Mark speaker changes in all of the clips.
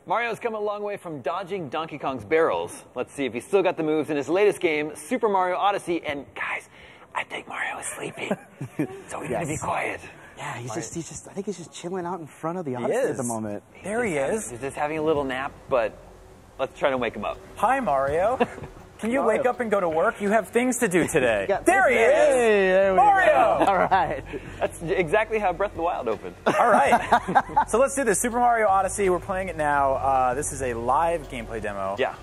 Speaker 1: Mario's come a long way from dodging Donkey Kong's barrels. Let's see if he's still got the moves in his latest game, Super Mario Odyssey. And guys, I think Mario is sleeping, so we gotta be quiet.
Speaker 2: Yeah, he's just, I think he's just chilling out in front of the Odyssey at the moment.
Speaker 3: There he is.
Speaker 1: He's just having a little nap, but let's try to wake him up.
Speaker 3: Hi, Mario. Can you wake up and go to work? You have things to do today. There he is!
Speaker 2: Hey, there we
Speaker 3: Mario!
Speaker 2: Go. All right.
Speaker 1: That's exactly how Breath of the Wild opened.
Speaker 3: All right. So let's do this. Super Mario Odyssey, we're playing it now. This is a live gameplay demo.
Speaker 1: Yeah.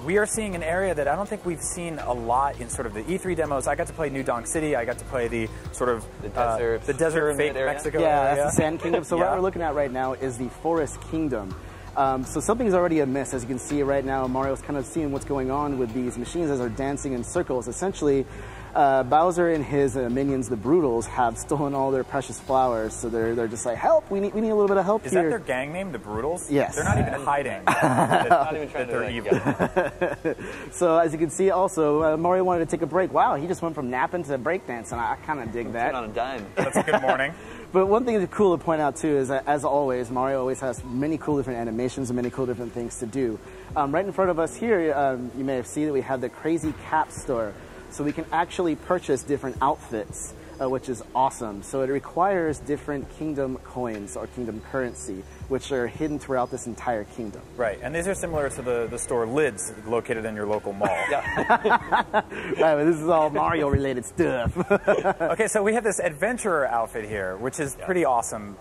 Speaker 3: We are seeing an area that I don't think we've seen a lot in sort of the E3 demos. I got to play New Donk City. I got to play the sort of the desert fake Mexico area.
Speaker 2: Yeah, that's the Sand Kingdom. So what we're looking at right now is the Forest Kingdom. So something's already amiss. As you can see right now, Mario's kind of seeing what's going on with these machines as they're dancing in circles. Essentially, Bowser and his minions, the Brutals, have stolen all their precious flowers. So they're just like, help! We need a little bit of help
Speaker 3: here. Is
Speaker 2: that
Speaker 3: their gang name, the Brutals?
Speaker 2: Yes.
Speaker 3: They're not even hiding.
Speaker 1: They're not even trying
Speaker 3: they're evil.
Speaker 2: So as you can see, also Mario wanted to take a break. Wow, he just went from napping to breakdancing. I kind of dig that.
Speaker 1: Turn on a dime.
Speaker 3: That's a good morning.
Speaker 2: But one thing that's cool to point out, too, is that, as always, Mario always has many cool different animations and many cool different things to do. Right in front of us here, you may have seen that we have the Crazy Cap Store. So we can actually purchase different outfits, which is awesome. So it requires different kingdom coins or kingdom currency, which are hidden throughout this entire kingdom.
Speaker 3: Right, and these are similar to the store lids located in your local mall.
Speaker 2: Yeah. Right, but this is all Mario-related stuff.
Speaker 3: Okay, so we have this adventurer outfit here, which is pretty awesome.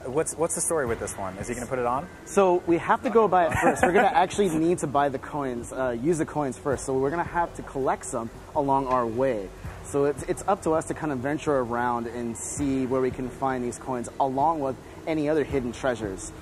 Speaker 3: What's the story with this one? Is he going to put it on?
Speaker 2: So we have to go buy it first. We're going to actually need to buy the coins, use the coins first. So we're going to have to collect some along our way. So it's up to us to kind of venture around and see where we can find these coins along with any other hidden treasures.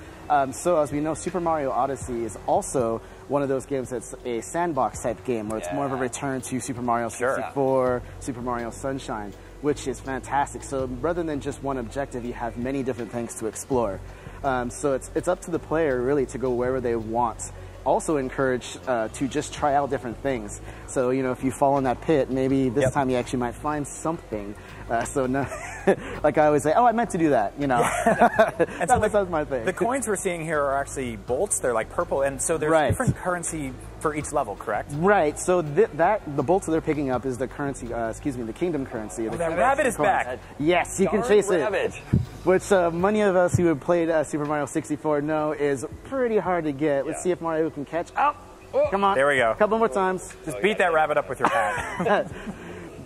Speaker 2: So as we know, Super Mario Odyssey is also one of those games that's a sandbox type game where it's more of a return to Super Mario 64, Super Mario Sunshine, which is fantastic. So rather than just one objective, you have many different things to explore. So it's up to the player really to go wherever they want. Also encouraged to just try out different things. So, you know, if you fall in that pit, maybe this time you actually might find something. So, no, like I always say, oh, I meant to do that, you know.
Speaker 3: And so
Speaker 2: that's my thing.
Speaker 3: The coins we're seeing here are actually bolts. They're like purple, and so there's different currency for each level, correct?
Speaker 2: Right. So the bolts that they're picking up is the currency, the kingdom currency.
Speaker 3: Oh, that rabbit is back.
Speaker 2: Yes, you can chase
Speaker 1: rabbit.
Speaker 2: Which many of us who have played Super Mario 64 know is pretty hard to get. Let's see if Mario can catch. Oh, come on.
Speaker 3: There we go.
Speaker 2: A couple more times.
Speaker 3: Just beat that rabbit up with your hat.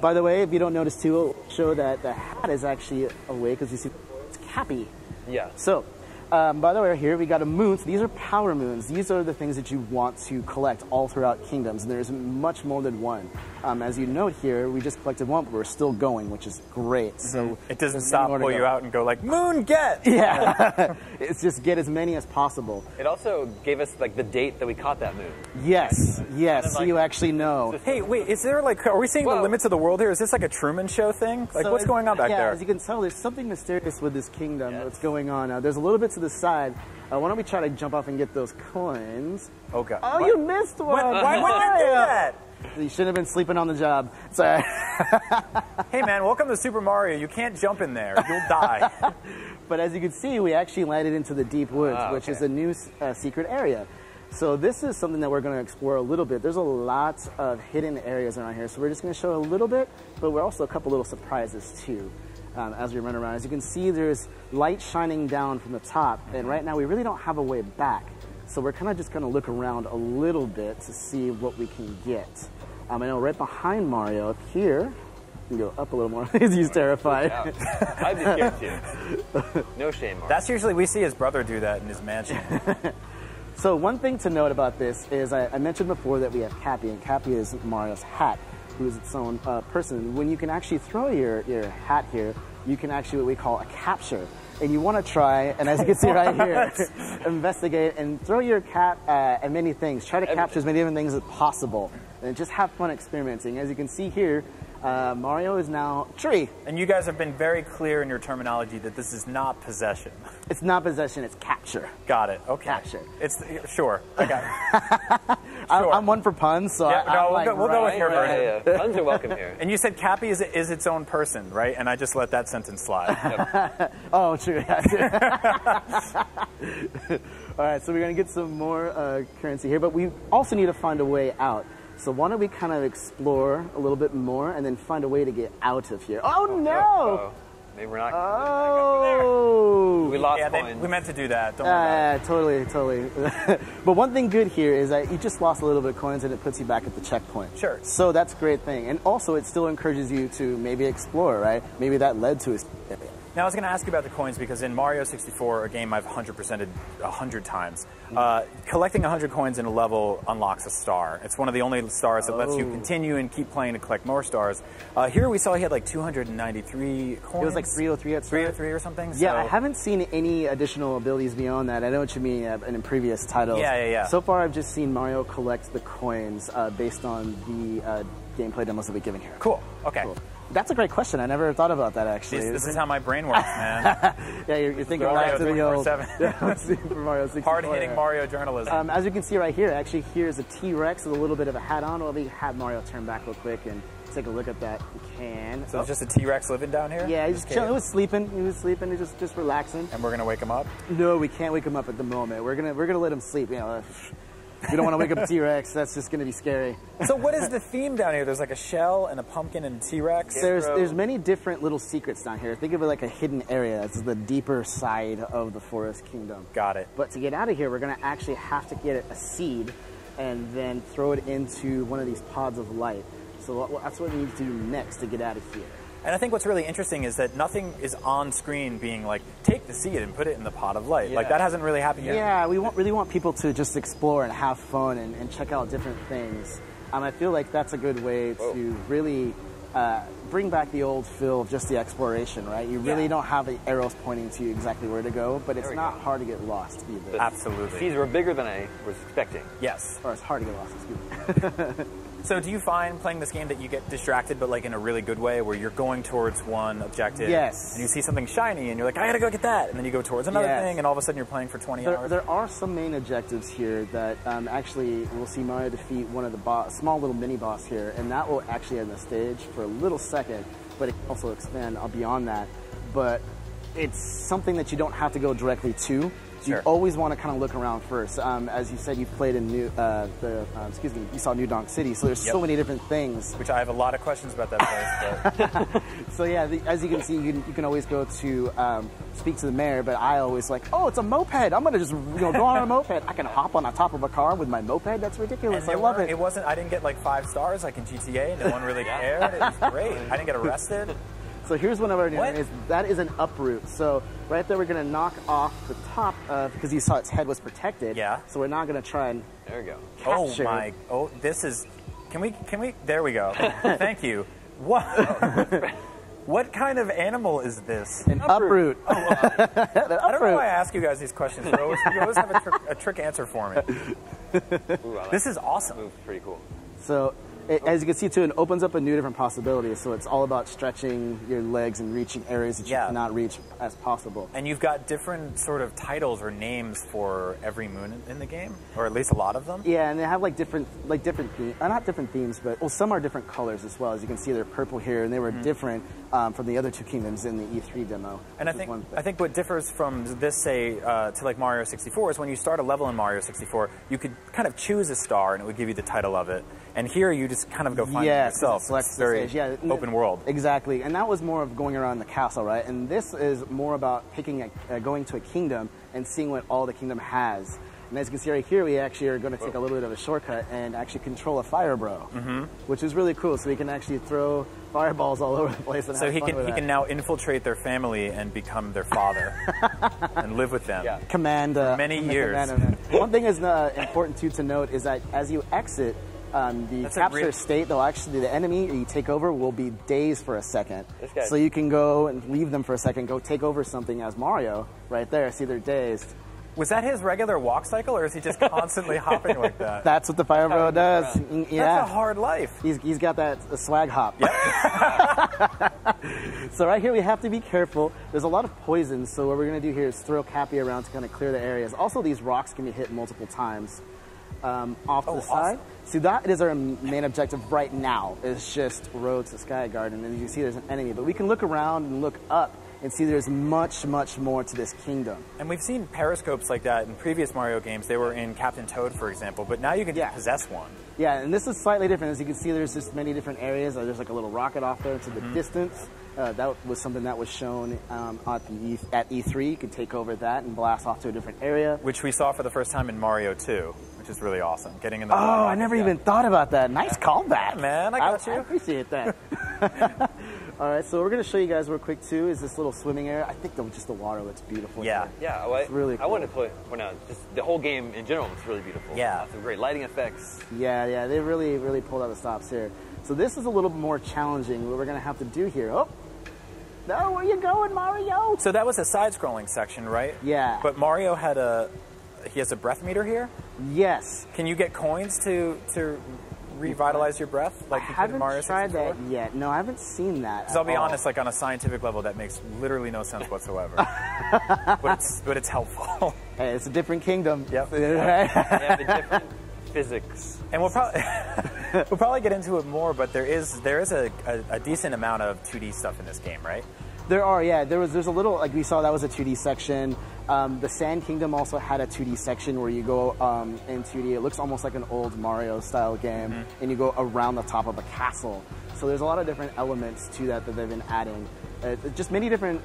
Speaker 2: By the way, if you don't notice too, it'll show that the hat is actually away because you see it's Cappy.
Speaker 1: Yeah.
Speaker 2: So, by the way, here we got a moon. So these are power moons. These are the things that you want to collect all throughout kingdoms, and there's much more than one. As you note here, we just collected one, but we're still going, which is great. So
Speaker 3: it doesn't stop, pull you out, and go like, moon, get!
Speaker 2: Yeah. It's just get as many as possible.
Speaker 1: It also gave us like the date that we caught that moon.
Speaker 2: Yes, yes, so you actually know.
Speaker 3: Hey, wait, is there like, are we seeing the limits of the world here? Is this like a Truman Show thing? Like, what's going on back there?
Speaker 2: As you can tell, there's something mysterious with this kingdom that's going on. There's a little bit to the side. Why don't we try to jump off and get those coins?
Speaker 3: Oh, God.
Speaker 2: Oh, you missed one.
Speaker 3: Why would you do that?
Speaker 2: You shouldn't have been sleeping on the job. Sorry.
Speaker 3: Hey, man, welcome to Super Mario. You can't jump in there. You'll die.
Speaker 2: But as you can see, we actually landed into the deep woods, which is a new secret area. So this is something that we're going to explore a little bit. There's a lot of hidden areas around here, so we're just going to show a little bit, but we're also a couple little surprises, too. As we run around. As you can see, there's light shining down from the top, and right now we really don't have a way back. So we're kind of just going to look around a little bit to see what we can get. I know right behind Mario up here, you can go up a little more. He's terrified.
Speaker 1: I'd be scared too. No shame, Mario.
Speaker 3: That's usually, we see his brother do that in his mansion.
Speaker 2: So one thing to note about this is I mentioned before that we have Cappy, and Cappy is Mario's hat, who is its own person. When you can actually throw your hat here, you can actually what we call a capture. And you want to try, and as you can see right here, investigate and throw your cap at many things. Try to capture as many different things as possible. And just have fun experimenting. As you can see here, Mario is now tree.
Speaker 3: And you guys have been very clear in your terminology that this is not possession.
Speaker 2: It's not possession, it's capture.
Speaker 3: Got it. Okay.
Speaker 2: Capture.
Speaker 3: It's sure. I got it. Sure.
Speaker 2: I'm one for puns, so
Speaker 3: we'll go with your version.
Speaker 1: Yeah. Puns are welcome here.
Speaker 3: And you said Cappy is its own person, right? And I just let that sentence slide.
Speaker 2: Oh, true. All right, so we're going to get some more currency here, but we also need to find a way out. So why don't we kind of explore a little bit more and then find a way to get out of here? Oh, no!
Speaker 1: Maybe we're not.
Speaker 2: Oh!
Speaker 1: We lost coins.
Speaker 3: We meant to do that. Don't worry about it.
Speaker 2: Totally. But one thing good here is that you just lost a little bit of coins and it puts you back at the checkpoint.
Speaker 3: Sure.
Speaker 2: So that's a great thing. And also it still encourages you to maybe explore, right? Maybe that led to a...
Speaker 3: Now, I was going to ask you about the coins because in Mario 64, a game I've 100%ed 100 times, collecting 100 coins in a level unlocks a star. It's one of the only stars that lets you continue and keep playing to collect more stars. Here we saw he had like 293 coins.
Speaker 2: It was like 303 at start.
Speaker 3: 303 or something?
Speaker 2: Yeah,
Speaker 3: so.
Speaker 2: I haven't seen any additional abilities beyond that. I know what you mean in previous titles.
Speaker 3: Yeah.
Speaker 2: So far, I've just seen Mario collect the coins based on the gameplay demos that we've given here.
Speaker 3: Cool. Okay.
Speaker 2: Cool. That's a great question. I never thought about that, actually.
Speaker 3: This is how my brain works, man.
Speaker 2: Yeah, you're thinking back to the old
Speaker 3: Super
Speaker 2: Mario 64.
Speaker 3: hard-hitting Mario journalism.
Speaker 2: As you can see right here, actually, here's a T-Rex with a little bit of a hat on. Well, we have Mario turn back real quick and take a look at that. You can.
Speaker 3: So it's just a T-Rex living down here?
Speaker 2: Yeah, he's just chilling. He was sleeping. He's just relaxing.
Speaker 3: And we're gonna wake him up?
Speaker 2: No, we can't wake him up at the moment. We're gonna let him sleep. You know. We don't want to wake up a T-Rex. That's just going to be scary.
Speaker 3: So what is the theme down here? There's like a shell and a pumpkin and a T-Rex?
Speaker 2: There's many different little secrets down here. Think of it like a hidden area. It's the deeper side of the Forest Kingdom.
Speaker 3: Got it.
Speaker 2: But to get out of here, we're going to actually have to get a seed and then throw it into one of these pods of light. So that's what we need to do next to get out of here.
Speaker 3: And I think what's really interesting is that nothing is on screen being like, take the seed and put it in the pot of light. Yeah. Like, that hasn't really happened yet.
Speaker 2: Yeah, we really want people to just explore and have fun and check out different things. I feel like that's a good way to really bring back the old feel of just the exploration, right? You really don't have the arrows pointing to you exactly where to go, but it's not hard to get lost either.
Speaker 3: Absolutely.
Speaker 1: The seeds were bigger than I was expecting.
Speaker 3: Yes.
Speaker 2: Or it's hard to get lost, excuse me.
Speaker 3: So do you find playing this game that you get distracted, but like in a really good way, where you're going towards one objective,
Speaker 2: yes,
Speaker 3: and you see something shiny, and you're like, I gotta go get that, and then you go towards another thing, and all of a sudden you're playing for 20 hours?
Speaker 2: There are some main objectives here that actually we'll see Mario defeat one of the small little mini-boss here, and that will actually end the stage for a little second, but it can also expand beyond that. But it's something that you don't have to go directly to. So you always want to kind of look around first. As you said, you've played in you saw New Donk City, so there's so many different things.
Speaker 3: Which I have a lot of questions about that place. But.
Speaker 2: So yeah, as you can see, you can always go to speak to the mayor, but I always like, oh, it's a moped. I'm going to just go on a moped. I can hop on the top of a car with my moped. That's ridiculous. I love it.
Speaker 3: I didn't get like 5 stars like in GTA. No one really cared. It was great. I didn't get arrested.
Speaker 2: So here's one of our doing. That is an uproot. So right there, we're going to knock off the top because you saw its head was protected.
Speaker 3: Yeah.
Speaker 2: So we're not going to try and
Speaker 1: there we go.
Speaker 2: Capture.
Speaker 3: This is. Can we? There we go. Thank you. What? What kind of animal is this?
Speaker 2: An uproot.
Speaker 3: I don't know why I ask you guys these questions. You always have a trick answer for me. This is awesome.
Speaker 1: Move's pretty cool.
Speaker 2: So. As you can see, too, it opens up a new different possibilities. So it's all about stretching your legs and reaching areas that you cannot reach as possible.
Speaker 3: And you've got different sort of titles or names for every moon in the game, or at least a lot of them.
Speaker 2: Yeah, and they have like different themes. Not different themes, but some are different colors as well. As you can see, they're purple here, and they were different from the other 2 kingdoms in the E3 demo.
Speaker 3: And I think what differs from this, say, to like Mario 64 is when you start a level in Mario 64, you could kind of choose a star, and it would give you the title of it. And here you just kind of go find it yourself. It's very open world.
Speaker 2: Exactly. And that was more of going around the castle, right? And this is more about going to a kingdom and seeing what all the kingdom has. And as you can see right here, we actually are going to take a little bit of a shortcut and actually control a fire bro, which is really cool. So we can actually throw fireballs all over the place. And
Speaker 3: so he can now infiltrate their family and become their father and live with them.
Speaker 2: Yeah. Command
Speaker 3: many years.
Speaker 2: One thing is important too to note is that as you exit the capture state, though, actually the enemy you take over will be dazed for a second. So you can go and leave them for a second, go take over something as Mario right there. See, they're dazed.
Speaker 3: Was that his regular walk cycle, or is he just constantly hopping like that?
Speaker 2: That's what the Fire Bro does. Yeah.
Speaker 3: That's a hard life.
Speaker 2: He's got that swag hop. Yep. So right here we have to be careful. There's a lot of poison, so what we're going to do here is throw Cappy around to kind of clear the areas. Also, these rocks can be hit multiple times. Off to the side. So that is our main objective right now, is just road to Sky Garden. And as you see, there's an enemy. But we can look around and look up and see there's much, much more to this kingdom.
Speaker 3: And we've seen periscopes like that in previous Mario games. They were in Captain Toad, for example, but now you can possess one.
Speaker 2: Yeah, and this is slightly different. As you can see, there's just many different areas. There's like a little rocket off there to the distance. That was something that was shown at E3. You could take over that and blast off to a different area.
Speaker 3: Which we saw for the first time in Mario 2, which is really awesome. Getting in the
Speaker 2: I never even thought about that. Nice callback.
Speaker 3: Yeah, man, I got you.
Speaker 2: I appreciate that. All right, so we're going to show you guys real quick, too, is this little swimming area. I think just the water looks beautiful.
Speaker 3: Yeah.
Speaker 2: Here.
Speaker 1: Yeah, well,
Speaker 2: it's really cool.
Speaker 1: I wanted to point out, just the whole game in general looks really beautiful.
Speaker 3: Yeah.
Speaker 1: Some great lighting effects.
Speaker 2: Yeah, they really, really pulled out the stops here. So this is a little more challenging, what we're going to have to do here. Oh, no, where you going, Mario?
Speaker 3: So that was a side-scrolling section, right?
Speaker 2: Yeah.
Speaker 3: But Mario he has a breath meter here?
Speaker 2: Yes.
Speaker 3: Can you get coins to revitalize your breath like you did in Mario 64?
Speaker 2: I haven't tried that yet. No, I haven't seen that.
Speaker 3: Because I'll be honest, like on a scientific level, that makes literally no sense whatsoever. but it's helpful.
Speaker 2: Hey, it's a different kingdom.
Speaker 3: Yep.
Speaker 1: Yeah, the different physics.
Speaker 3: And we'll probably get into it more, but there is a decent amount of 2D stuff in this game, right?
Speaker 2: There are, yeah. There's a little, like we saw, that was a 2D section. The Sand Kingdom also had a 2D section where you go in 2D. It looks almost like an old Mario-style game, and you go around the top of a castle. So there's a lot of different elements to that they've been adding. Just many different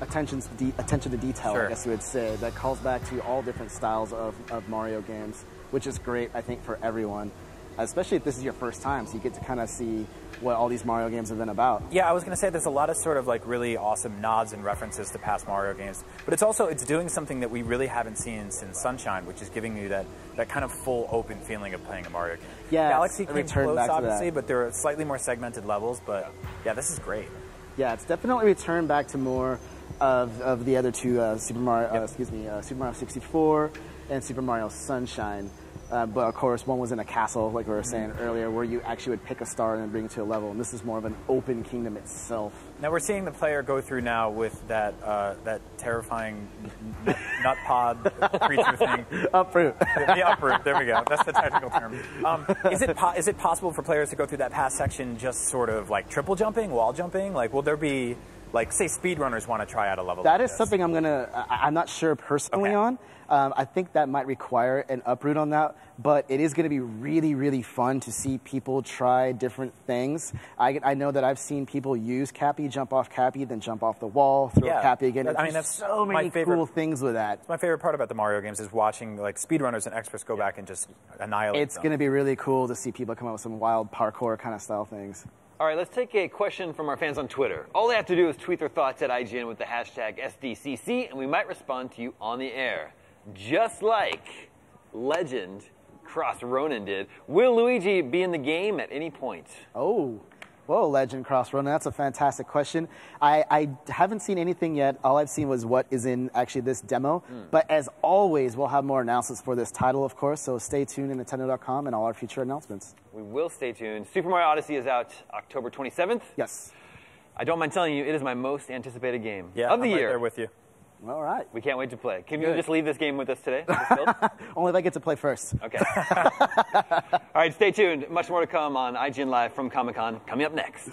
Speaker 2: attention to detail,
Speaker 3: Sure.
Speaker 2: I guess you would say, that calls back to all different styles of Mario games, which is great, I think, for everyone. Especially if this is your first time, so you get to kind of see what all these Mario games have been about.
Speaker 3: Yeah, I was going to say there's a lot of sort of like really awesome nods and references to past Mario games, but it's doing something that we really haven't seen since Sunshine, which is giving you that kind of full open feeling of playing a Mario game.
Speaker 2: Yeah,
Speaker 3: Galaxy came close,
Speaker 2: back to
Speaker 3: obviously,
Speaker 2: that.
Speaker 3: but there are slightly more segmented levels, but yeah, this is great.
Speaker 2: Yeah, it's definitely returned back to more of the other two Super Mario 64 and Super Mario Sunshine. But of course, one was in a castle, like we were saying earlier, where you actually would pick a star and then bring it to a level. And this is more of an open kingdom itself.
Speaker 3: Now we're seeing the player go through now with that terrifying nut pod creature thing.
Speaker 2: Uproot.
Speaker 3: The uproot. There we go. That's the technical term. Is it possible for players to go through that past section just sort of like triple jumping, wall jumping? Like, will there be, like, say, speedrunners want to try out a level?
Speaker 2: That
Speaker 3: like
Speaker 2: is
Speaker 3: this?
Speaker 2: something I'm not sure personally on. I think that might require an uproot on that, but it is going to be really, really fun to see people try different things. I know that I've seen people use Cappy, jump off Cappy, then jump off the wall, throw Cappy again. That's so many cool things with that.
Speaker 3: My favorite part about the Mario games is watching like speedrunners and experts go back and just annihilate
Speaker 2: It's going to be really cool to see people come up with some wild parkour kind of style things.
Speaker 1: All right, let's take a question from our fans on Twitter. All they have to do is tweet their thoughts at IGN with the hashtag SDCC, and we might respond to you on the air. Just like legend Cross Ronan did. Will Luigi be in the game at any point?
Speaker 2: Oh, whoa, Legend Cross Ronan. That's a fantastic question. I haven't seen anything yet. All I've seen was what is in actually this demo. But as always, we'll have more announcements for this title, of course. So stay tuned at Nintendo.com and all our future announcements.
Speaker 1: We will stay tuned. Super Mario Odyssey is out October 27th.
Speaker 2: Yes.
Speaker 1: I don't mind telling you, it is my most anticipated game of the
Speaker 3: I'm
Speaker 1: year.
Speaker 3: right there with you.
Speaker 2: All right.
Speaker 1: We can't wait to play. Can you just leave this game with us today?
Speaker 2: Only if I get to play first.
Speaker 1: Okay. All right, stay tuned. Much more to come on IGN Live from Comic-Con coming up next.